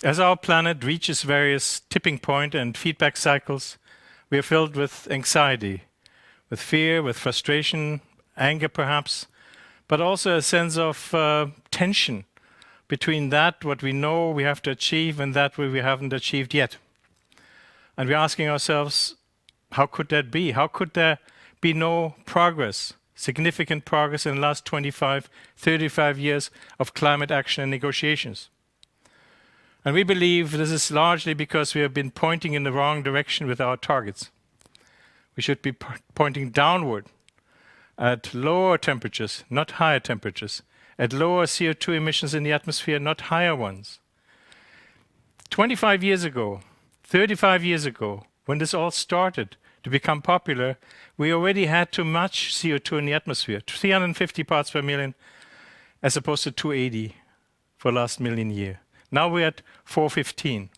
As our planet reaches various tipping point and feedback cycles, we are filled with anxiety, with fear, with frustration, anger perhaps, but also a sense of tension between that what we know we have to achieve and that what we haven't achieved yet. And we're asking ourselves, how could that be? How could there be no progress, significant progress in the last 25, 35 years of climate action and negotiations? And we believe this is largely because we have been pointing in the wrong direction with our targets. We should be pointing downward at lower temperatures, not higher temperatures, at lower CO2 emissions in the atmosphere, not higher ones. 25 years ago, 35 years ago, when this all started to become popular, we already had too much CO2 in the atmosphere, 350 parts per million, as opposed to 280 for the last million year. Now we're at 415.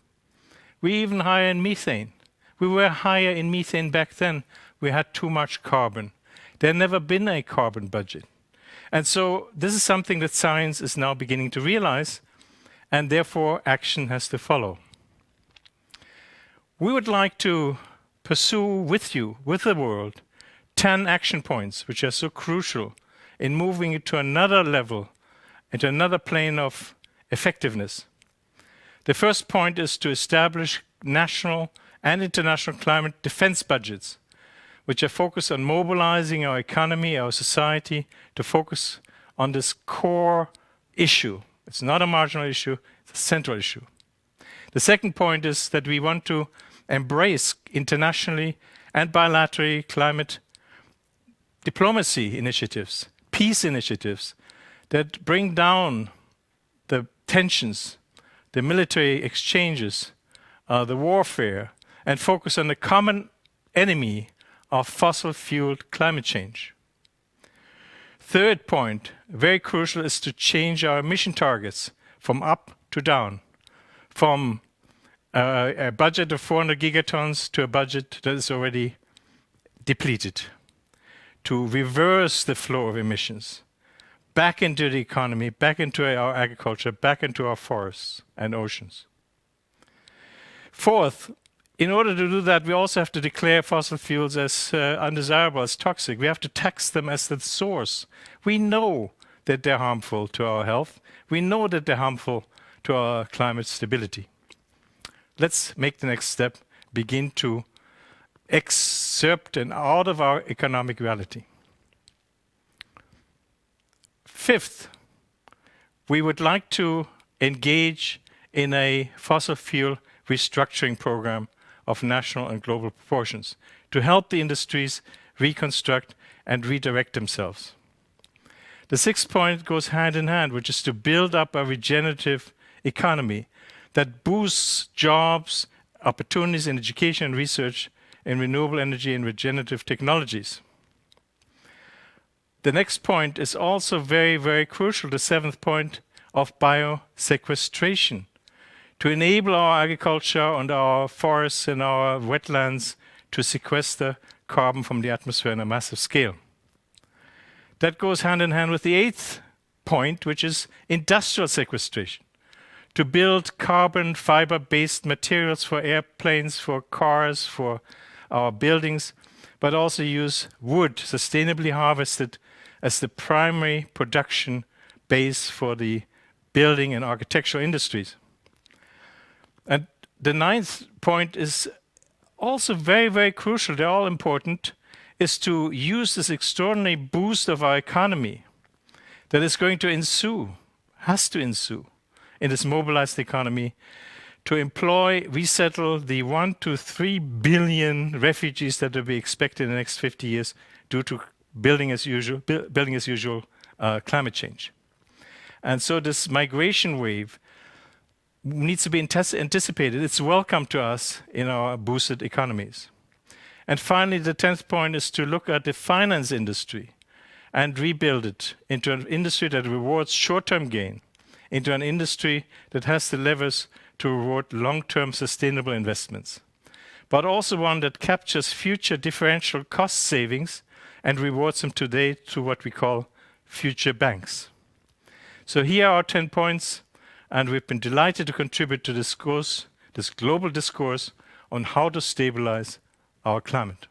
We're even higher in methane. We were higher in methane back then. We had too much carbon. There had never been a carbon budget. And so this is something that science is now beginning to realize, and therefore action has to follow. We would like to pursue with you, with the world, 10 action points which are so crucial in moving it to another level, into another plane of effectiveness. The first point is to establish national and international climate defense budgets, which are focused on mobilizing our economy, our society, to focus on this core issue. It's not a marginal issue, it's a central issue. The second point is that we want to embrace internationally and bilaterally climate diplomacy initiatives, peace initiatives that bring down the tensions, the military exchanges, the warfare, and focus on the common enemy of fossil-fueled climate change. Third point, very crucial, is to change our emission targets from up to down, from a budget of 400 gigatons to a budget that is already depleted, to reverse the flow of emissions back into the economy, back into our agriculture, back into our forests and oceans. Fourth, in order to do that, we also have to declare fossil fuels as undesirable, as toxic. We have to tax them as the source. We know that they're harmful to our health. We know that they're harmful to our climate stability. Let's make the next step, begin to excerpt them out of our economic reality. Fifth, we would like to engage in a fossil fuel restructuring program of national and global proportions to help the industries reconstruct and redirect themselves. The sixth point goes hand in hand, which is to build up a regenerative economy that boosts jobs, opportunities in education and research in renewable energy and regenerative technologies. The next point is also very, very crucial, the seventh point of biosequestration, to enable our agriculture and our forests and our wetlands to sequester carbon from the atmosphere on a massive scale. That goes hand in hand with the eighth point, which is industrial sequestration, to build carbon fiber-based materials for airplanes, for cars, for our buildings, but also use wood, sustainably harvested, as the primary production base for the building and architectural industries. And the ninth point is also very, very crucial, they're all important, is to use this extraordinary boost of our economy that is going to ensue, has to ensue, in this mobilized economy, to employ, resettle the 1 to 3 billion refugees that will be expected in the next 50 years due to building as usual climate change. And so this migration wave needs to be anticipated. It's welcome to us in our boosted economies. And finally, the 10th point is to look at the finance industry and rebuild it into an industry that rewards short-term gain, into an industry that has the levers to reward long-term sustainable investments, but also one that captures future differential cost savings and rewards them today through what we call future banks. So here are 10 points. and we've been delighted to contribute to this global discourse on how to stabilize our climate.